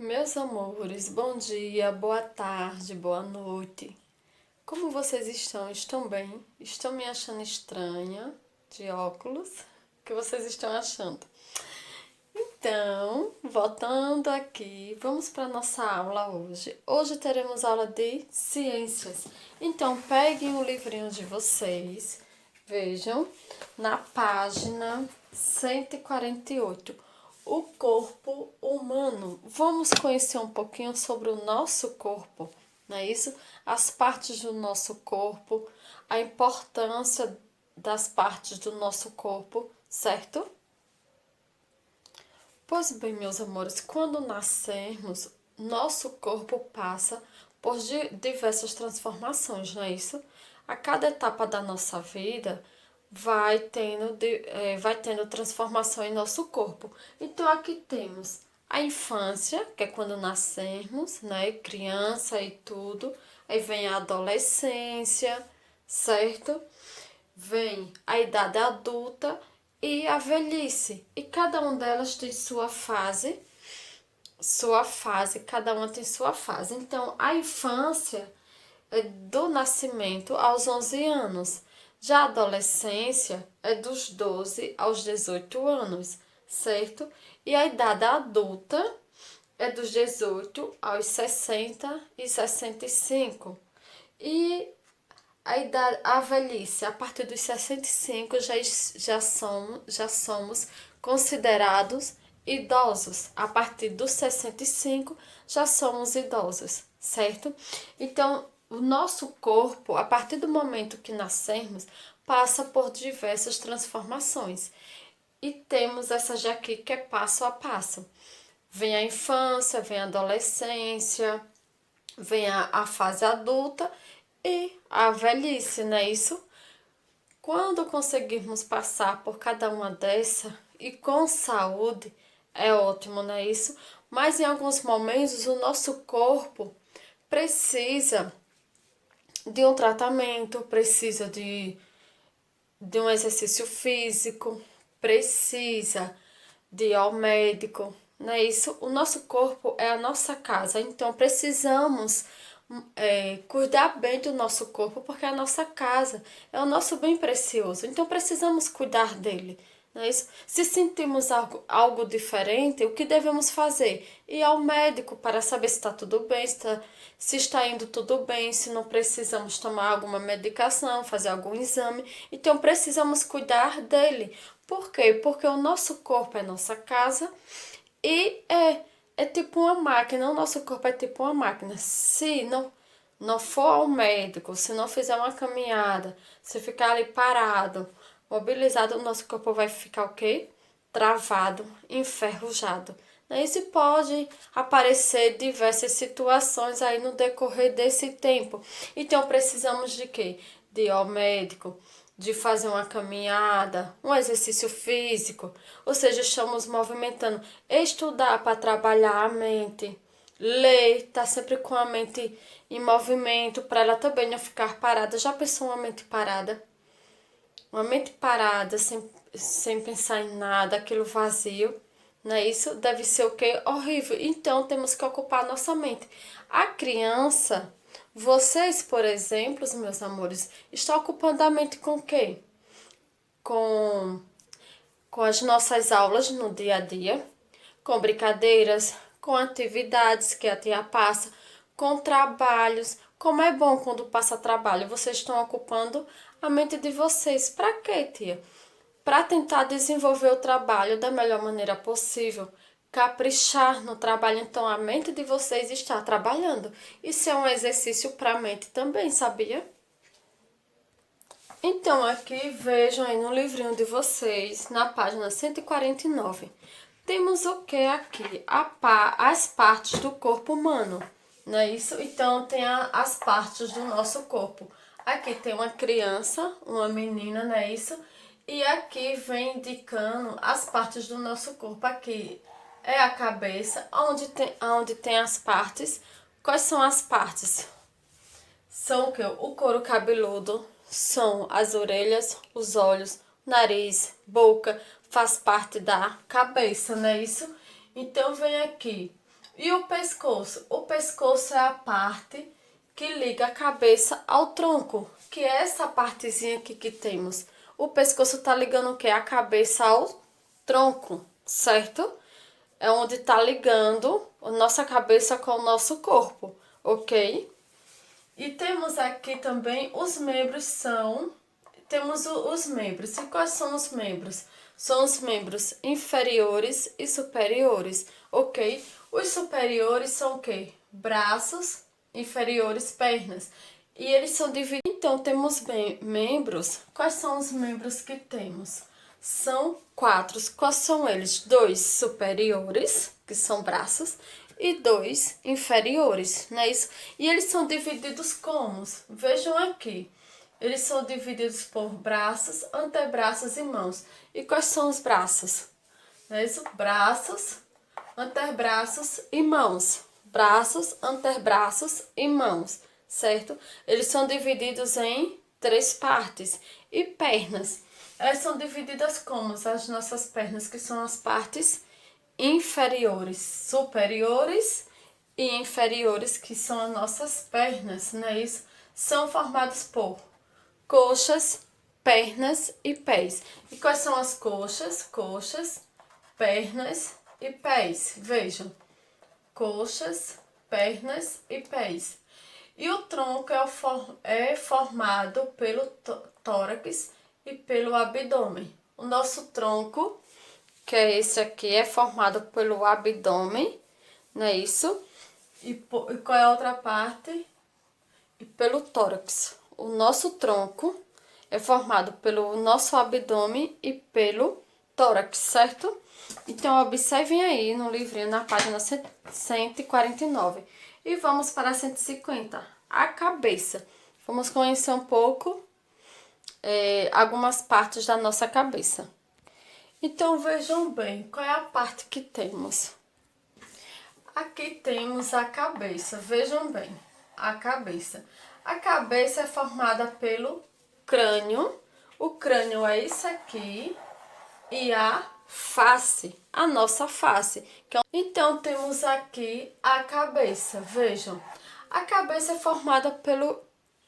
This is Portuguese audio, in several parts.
Meus amores, bom dia, boa tarde, boa noite. Como vocês estão? Estão bem? Estão me achando estranha de óculos? O que vocês estão achando? Então, voltando aqui, vamos para nossa aula hoje. Hoje teremos aula de ciências. Então, peguem o livrinho de vocês, vejam, na página 148. O corpo humano. Vamos conhecer um pouquinho sobre o nosso corpo, não é isso? As partes do nosso corpo, a importância das partes do nosso corpo, certo? Pois bem, meus amores, quando nascermos, nosso corpo passa por diversas transformações, não é isso? A cada etapa da nossa vida vai tendo transformação em nosso corpo. Então aqui temos a infância, que é quando nascemos, né? Criança e tudo. Aí vem a adolescência, certo? Vem a idade adulta e a velhice. E cada uma delas tem cada uma tem sua fase. Então, a infância é do nascimento aos 11 anos. Já a adolescência é dos 12 aos 18 anos, certo? E a idade adulta é dos 18 aos 60 e 65. E a velhice, a partir dos 65, já somos considerados idosos. A partir dos 65, já somos idosos, certo? Então, o nosso corpo, a partir do momento que nascemos, passa por diversas transformações. E temos essa já aqui que é passo a passo. Vem a infância, vem a adolescência, vem a fase adulta e a velhice, não é isso? Quando conseguirmos passar por cada uma dessa e com saúde, é ótimo, não é isso? Mas em alguns momentos o nosso corpo precisa de um tratamento, precisa de um exercício físico, precisa de ir ao médico, não é isso? O nosso corpo é a nossa casa, então precisamos cuidar bem do nosso corpo, porque é a nossa casa, é o nosso bem precioso, então precisamos cuidar dele. Não é isso? Se sentimos algo diferente, o que devemos fazer? Ir ao médico para saber se está tudo bem, se está indo tudo bem, se não precisamos tomar alguma medicação, fazer algum exame. Então precisamos cuidar dele. Por quê? Porque o nosso corpo é nossa casa e é tipo uma máquina. O nosso corpo é tipo uma máquina. Se não for ao médico, se não fizer uma caminhada, se ficar ali parado, mobilizado, o nosso corpo vai ficar o quê? Travado, enferrujado. Isso pode aparecer diversas situações aí no decorrer desse tempo. Então precisamos de quê? De ir ao médico, de fazer uma caminhada, um exercício físico, ou seja, estamos movimentando, estudar para trabalhar a mente, ler, tá sempre com a mente em movimento para ela também não ficar parada. Já pensou uma mente parada? Uma mente parada, sem pensar em nada, aquilo vazio, não é isso? Deve ser o quê? Horrível. Então, temos que ocupar nossa mente. A criança, vocês, por exemplo, meus amores, estão ocupando a mente com o quê? Com, com as nossas aulas no dia a dia, com brincadeiras, com atividades que a tia passa, com trabalhos. Como é bom quando passa trabalho, vocês estão ocupando a mente de vocês. Para quê, tia? Para tentar desenvolver o trabalho da melhor maneira possível, caprichar no trabalho. Então a mente de vocês está trabalhando. Isso é um exercício para a mente também, sabia? Então aqui vejam aí no livrinho de vocês, na página 149. Temos o que aqui? As partes do corpo humano, não é isso? Então tem as partes do nosso corpo. Aqui tem uma criança, uma menina, não é isso? E aqui vem indicando as partes do nosso corpo. Aqui é a cabeça, onde tem as partes. Quais são as partes? São o que? O couro cabeludo, são as orelhas, os olhos, nariz, boca, faz parte da cabeça, não é isso? Então vem aqui E o pescoço? O pescoço é a parte que liga a cabeça ao tronco, que é essa partezinha aqui que temos. O pescoço tá ligando o quê? A cabeça ao tronco, certo? É onde tá ligando a nossa cabeça com o nosso corpo, ok? E temos aqui também os membros temos os membros. E quais são os membros? São os membros inferiores e superiores, ok? Os superiores são o quê? Braços, inferiores, pernas. E eles são divididos. Então, temos membros. Quais são os membros que temos? São 4. Quais são eles? 2 superiores, que são braços, e 2 inferiores, não é isso? E eles são divididos como? Vejam aqui. Eles são divididos por braços, antebraços e mãos. E quais são os braços? Não é isso? Braços, antebraços e mãos. Braços, antebraços e mãos, certo? Eles são divididos em 3 partes. E pernas? Elas são divididas como? As nossas pernas, que são as partes inferiores, superiores e inferiores, que são as nossas pernas, não é isso? São formados por coxas, pernas e pés. E quais são as coxas? Coxas, pernas e pés. Vejam, coxas, pernas e pés. E o tronco é formado pelo tórax e pelo abdômen. O nosso tronco, que é esse aqui, é formado pelo abdômen, não é isso? E qual é a outra parte? E pelo tórax. O nosso tronco é formado pelo nosso abdômen e pelo tórax, certo? Então, observem aí no livrinho, na página 149. E vamos para a 150. A cabeça. Vamos conhecer um pouco algumas partes da nossa cabeça. Então, vejam bem, qual é a parte que temos? Aqui temos a cabeça, vejam bem, a cabeça. A cabeça é formada pelo crânio, o crânio é isso aqui, e a face, a nossa face. Então, temos aqui a cabeça, vejam. A cabeça é formada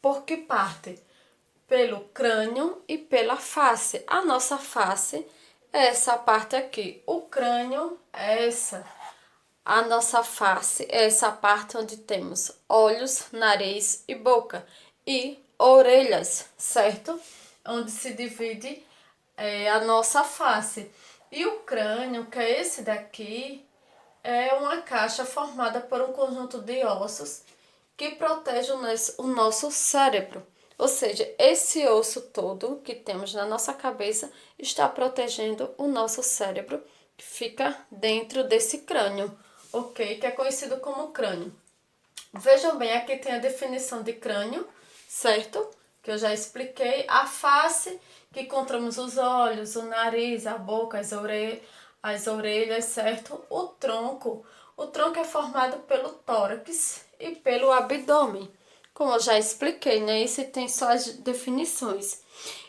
por que parte? Pelo crânio e pela face. A nossa face é essa parte aqui. O crânio é essa. A nossa face é essa parte onde temos olhos, nariz e boca. E orelhas, certo? Onde se divide a nossa face. E o crânio, que é esse daqui, é uma caixa formada por um conjunto de ossos que protege o nosso cérebro. Ou seja, esse osso todo que temos na nossa cabeça está protegendo o nosso cérebro, que fica dentro desse crânio, ok? Que é conhecido como crânio. Vejam bem, aqui tem a definição de crânio, certo? Que eu já expliquei. A face, que encontramos os olhos, o nariz, a boca, as orelhas, certo? O tronco é formado pelo tórax e pelo abdômen, como eu já expliquei, né? Isso tem só as definições.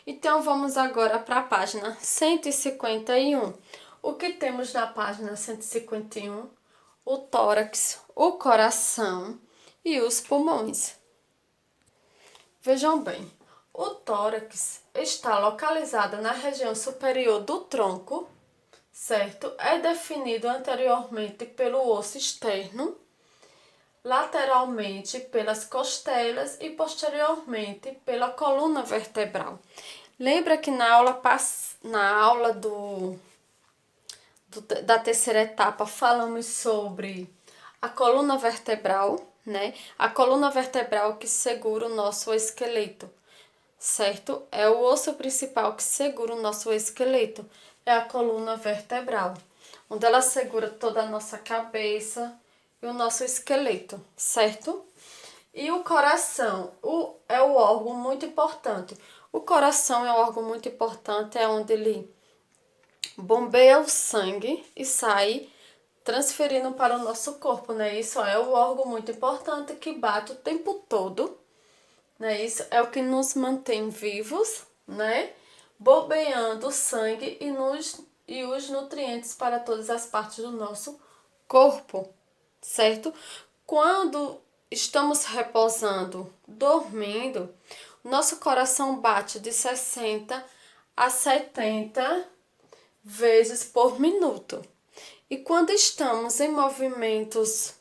Então, vamos agora para a página 151. O que temos na página 151? O tórax, o coração e os pulmões. Vejam bem, o tórax está localizado na região superior do tronco, certo? É definido anteriormente pelo osso externo, lateralmente pelas costelas e posteriormente pela coluna vertebral. Lembra que na aula da terceira etapa falamos sobre a coluna vertebral, né? A coluna vertebral que segura o nosso esqueleto, certo? É o osso principal que segura o nosso esqueleto, é a coluna vertebral, onde ela segura toda a nossa cabeça e o nosso esqueleto, certo? E o coração é o órgão muito importante. O coração é um órgão muito importante, é onde ele bombeia o sangue e sai transferindo para o nosso corpo, né? Isso é o órgão muito importante que bate o tempo todo, né? Isso é o que nos mantém vivos, né? Bombeando o sangue e os nutrientes para todas as partes do nosso corpo, certo? Quando estamos repousando, dormindo, nosso coração bate de 60 a 70 vezes por minuto. E quando estamos em movimentos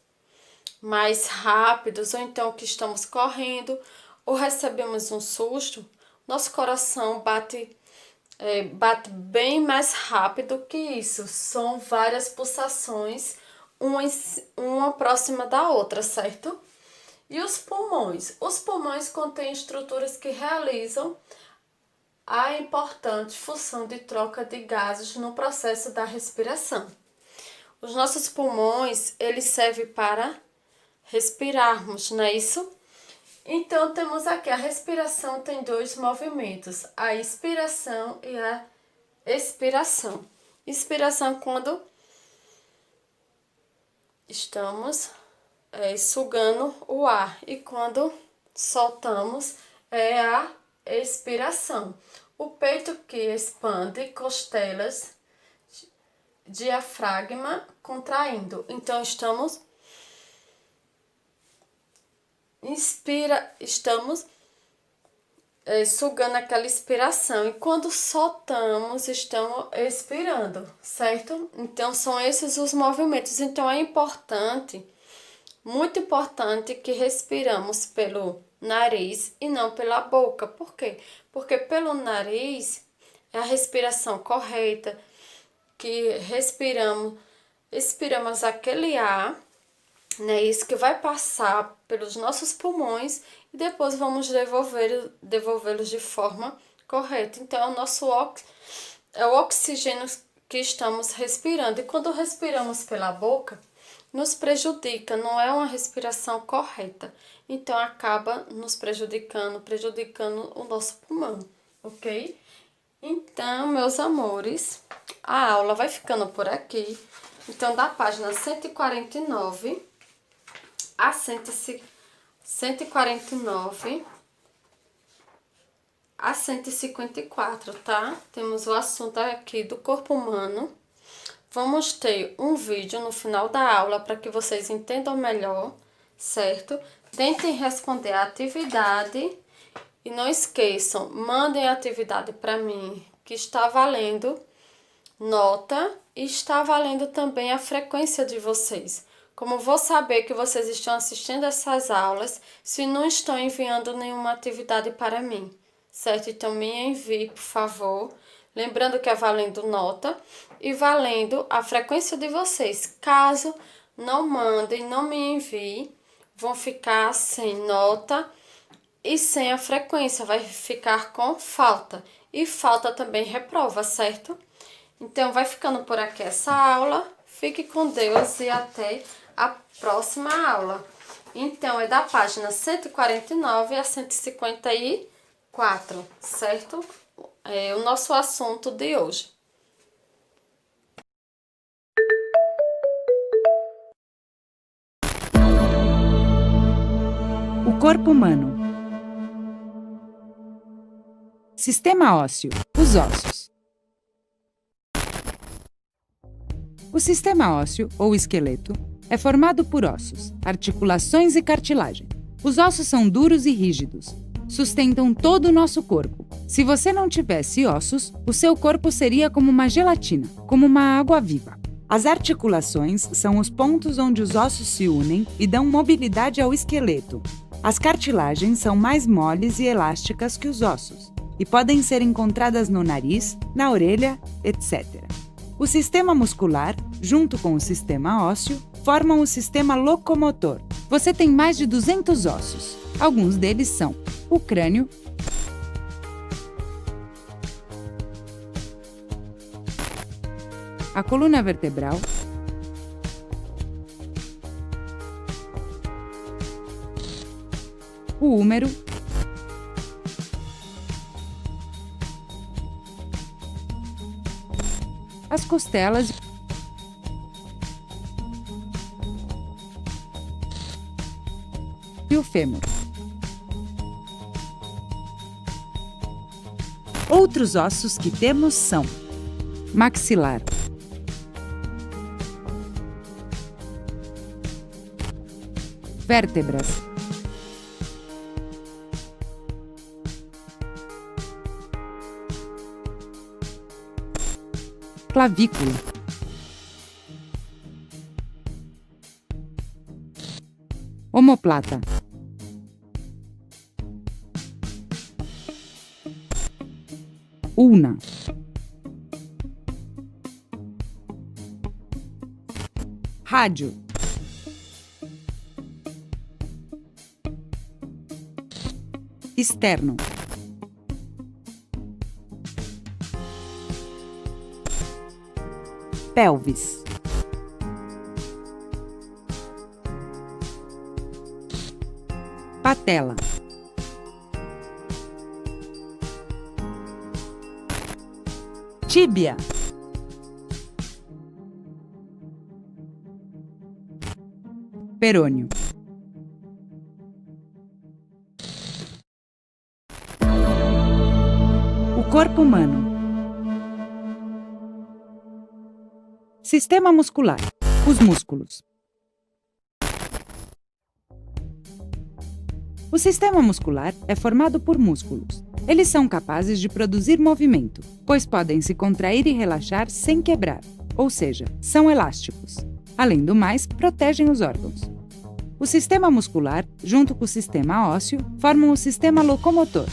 mais rápidos, ou então que estamos correndo, ou recebemos um susto, nosso coração bate bem mais rápido que isso. São várias pulsações, uma próxima da outra, certo? E os pulmões? Os pulmões contêm estruturas que realizam a importante função de troca de gases no processo da respiração. Os nossos pulmões, eles servem para respirarmos, não é isso? Então, temos aqui, a respiração tem dois movimentos, a inspiração e a expiração. Inspiração quando estamos sugando o ar, e quando soltamos é a expiração. O peito que expande, costelas, diafragma contraindo. Então, estamos sugando aquela inspiração, e quando soltamos, estamos expirando, certo? Então, são esses os movimentos. Então, é importante, muito importante, que respiramos pelo nariz e não pela boca. Por quê? Porque pelo nariz é a respiração correta, que expiramos aquele ar, né? Isso que vai passar pelos nossos pulmões e depois vamos devolvê-los de forma correta. Então, é o oxigênio que estamos respirando. E quando respiramos pela boca, nos prejudica, não é uma respiração correta. Então, acaba nos prejudicando o nosso pulmão, ok? Então, meus amores, a aula vai ficando por aqui. Então, da página 149 a 149 a 154, tá? Temos o assunto aqui do corpo humano. Vamos ter um vídeo no final da aula para que vocês entendam melhor, certo? Tentem responder a atividade e não esqueçam, mandem a atividade para mim, que está valendo nota e está valendo também a frequência de vocês. Como vou saber que vocês estão assistindo essas aulas se não estão enviando nenhuma atividade para mim, certo? Então, me envie, por favor. Lembrando que é valendo nota e valendo a frequência de vocês. Caso não mandem, não me enviem, vão ficar sem nota e sem a frequência. Vai ficar com falta. E falta também reprova, certo? Então, vai ficando por aqui essa aula. Fique com Deus e até a próxima aula. Então, é da página 149 a 154, certo? É o nosso assunto de hoje. O corpo humano. Sistema ósseo. Os ossos. O sistema ósseo, ou esqueleto, é formado por ossos, articulações e cartilagem. Os ossos são duros e rígidos. Sustentam todo o nosso corpo. Se você não tivesse ossos, o seu corpo seria como uma gelatina, como uma água viva. As articulações são os pontos onde os ossos se unem e dão mobilidade ao esqueleto. As cartilagens são mais moles e elásticas que os ossos e podem ser encontradas no nariz, na orelha, etc. O sistema muscular, junto com o sistema ósseo, formam o sistema locomotor. Você tem mais de 200 ossos. Alguns deles são o crânio, a coluna vertebral, o úmero, as costelas e o fêmur. Outros ossos que temos são maxilar, Vértebras. Clavícula. Omoplata. Ulna. Rádio. Externo. Pelvis. Patela. Tíbia. Perônio. O corpo humano. Sistema muscular. Os músculos. O sistema muscular é formado por músculos. Eles são capazes de produzir movimento, pois podem se contrair e relaxar sem quebrar, ou seja, são elásticos. Além do mais, protegem os órgãos. O sistema muscular, junto com o sistema ósseo, formam o sistema locomotor.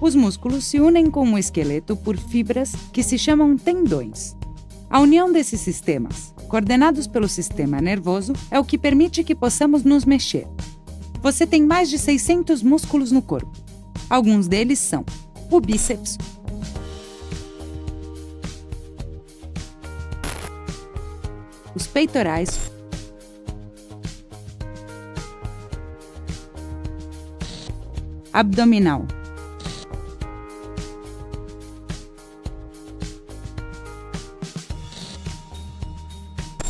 Os músculos se unem com o esqueleto por fibras que se chamam tendões. A união desses sistemas, coordenados pelo sistema nervoso, é o que permite que possamos nos mexer. Você tem mais de 600 músculos no corpo. Alguns deles são o bíceps, os peitorais, abdominal,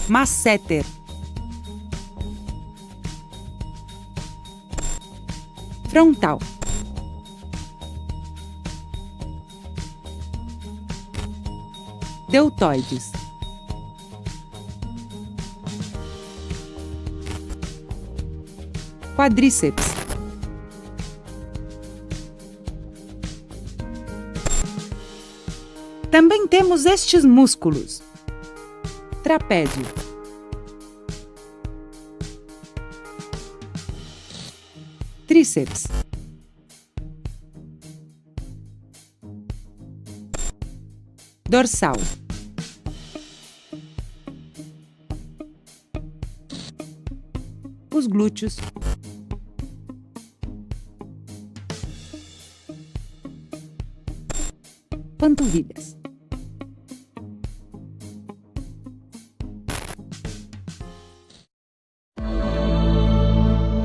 masseter, frontal, deltoides, quadríceps, também temos estes músculos: trapézio, tríceps, dorsal, os glúteos, panturrilhas.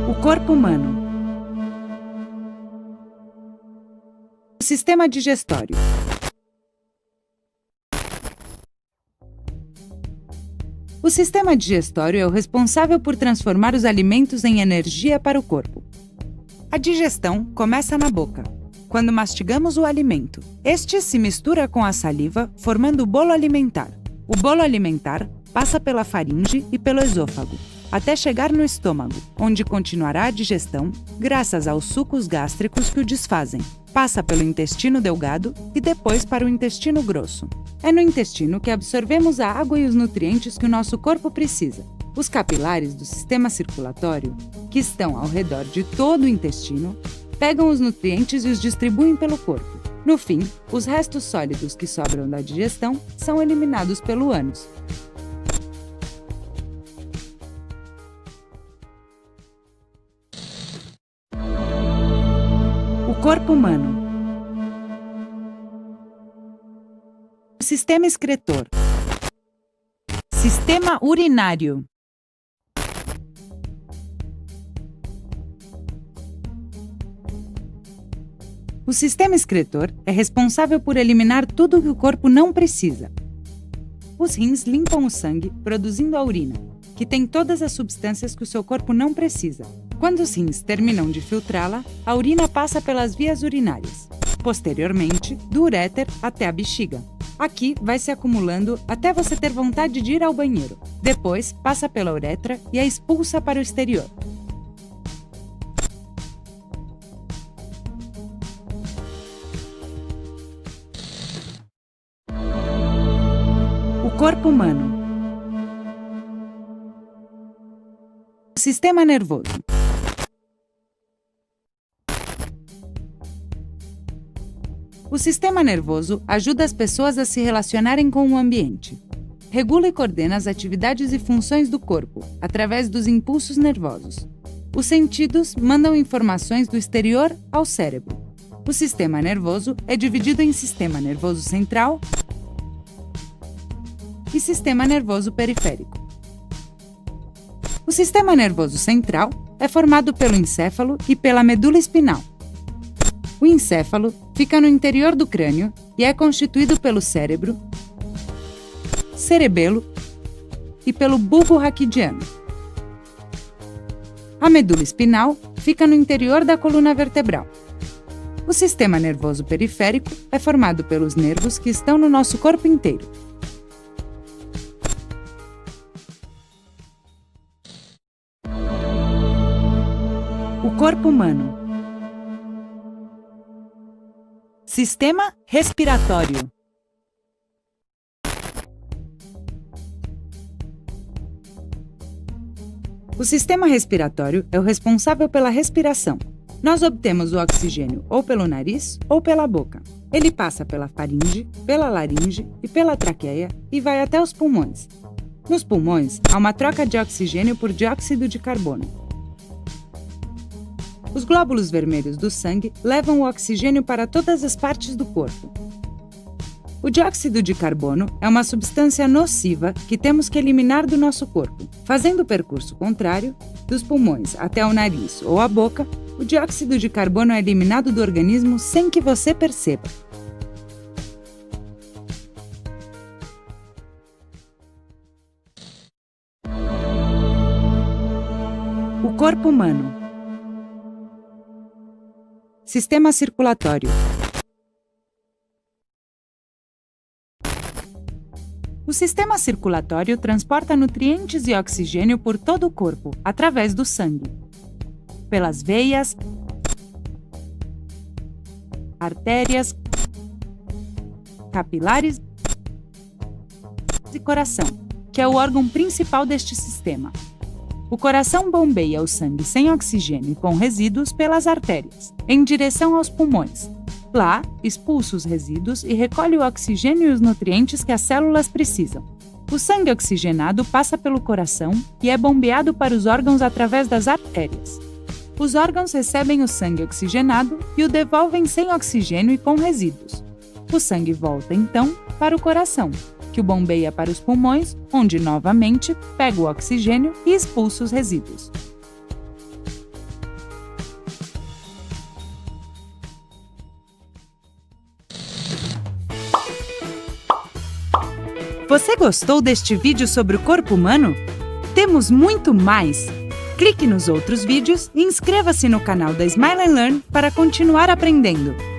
O corpo humano. O sistema digestório. O sistema digestório é o responsável por transformar os alimentos em energia para o corpo. A digestão começa na boca, quando mastigamos o alimento. Este se mistura com a saliva, formando o bolo alimentar. O bolo alimentar passa pela faringe e pelo esôfago, até chegar no estômago, onde continuará a digestão graças aos sucos gástricos que o desfazem. Passa pelo intestino delgado e depois para o intestino grosso. É no intestino que absorvemos a água e os nutrientes que o nosso corpo precisa. Os capilares do sistema circulatório, que estão ao redor de todo o intestino, pegam os nutrientes e os distribuem pelo corpo. No fim, os restos sólidos que sobram da digestão são eliminados pelo ânus. O corpo humano. O sistema excretor. Sistema urinário. O sistema excretor é responsável por eliminar tudo que o corpo não precisa. Os rins limpam o sangue, produzindo a urina, que tem todas as substâncias que o seu corpo não precisa. Quando os rins terminam de filtrá-la, a urina passa pelas vias urinárias. Posteriormente, do uréter até a bexiga. Aqui vai se acumulando até você ter vontade de ir ao banheiro. Depois, passa pela uretra e a expulsa para o exterior. Corpo humano. Sistema nervoso. O sistema nervoso ajuda as pessoas a se relacionarem com o ambiente. Regula e coordena as atividades e funções do corpo, através dos impulsos nervosos. Os sentidos mandam informações do exterior ao cérebro. O sistema nervoso é dividido em sistema nervoso central e sistema nervoso periférico. O sistema nervoso central é formado pelo encéfalo e pela medula espinal. O encéfalo fica no interior do crânio e é constituído pelo cérebro, cerebelo e pelo bulbo raquidiano. A medula espinal fica no interior da coluna vertebral. O sistema nervoso periférico é formado pelos nervos que estão no nosso corpo inteiro. O corpo humano. Sistema respiratório. O sistema respiratório é o responsável pela respiração. Nós obtemos o oxigênio ou pelo nariz ou pela boca. Ele passa pela faringe, pela laringe e pela traqueia e vai até os pulmões. Nos pulmões, há uma troca de oxigênio por dióxido de carbono. Os glóbulos vermelhos do sangue levam o oxigênio para todas as partes do corpo. O dióxido de carbono é uma substância nociva que temos que eliminar do nosso corpo. Fazendo o percurso contrário, dos pulmões até o nariz ou a boca, o dióxido de carbono é eliminado do organismo sem que você perceba. O corpo humano. Sistema circulatório. O sistema circulatório transporta nutrientes e oxigênio por todo o corpo, através do sangue, pelas veias, artérias, capilares e coração, que é o órgão principal deste sistema. O coração bombeia o sangue sem oxigênio e com resíduos pelas artérias, em direção aos pulmões. Lá, expulsa os resíduos e recolhe o oxigênio e os nutrientes que as células precisam. O sangue oxigenado passa pelo coração e é bombeado para os órgãos através das artérias. Os órgãos recebem o sangue oxigenado e o devolvem sem oxigênio e com resíduos. O sangue volta, então, para o coração, que o bombeia para os pulmões, onde, novamente, pega o oxigênio e expulsa os resíduos. Você gostou deste vídeo sobre o corpo humano? Temos muito mais! Clique nos outros vídeos e inscreva-se no canal da Smile and Learn para continuar aprendendo.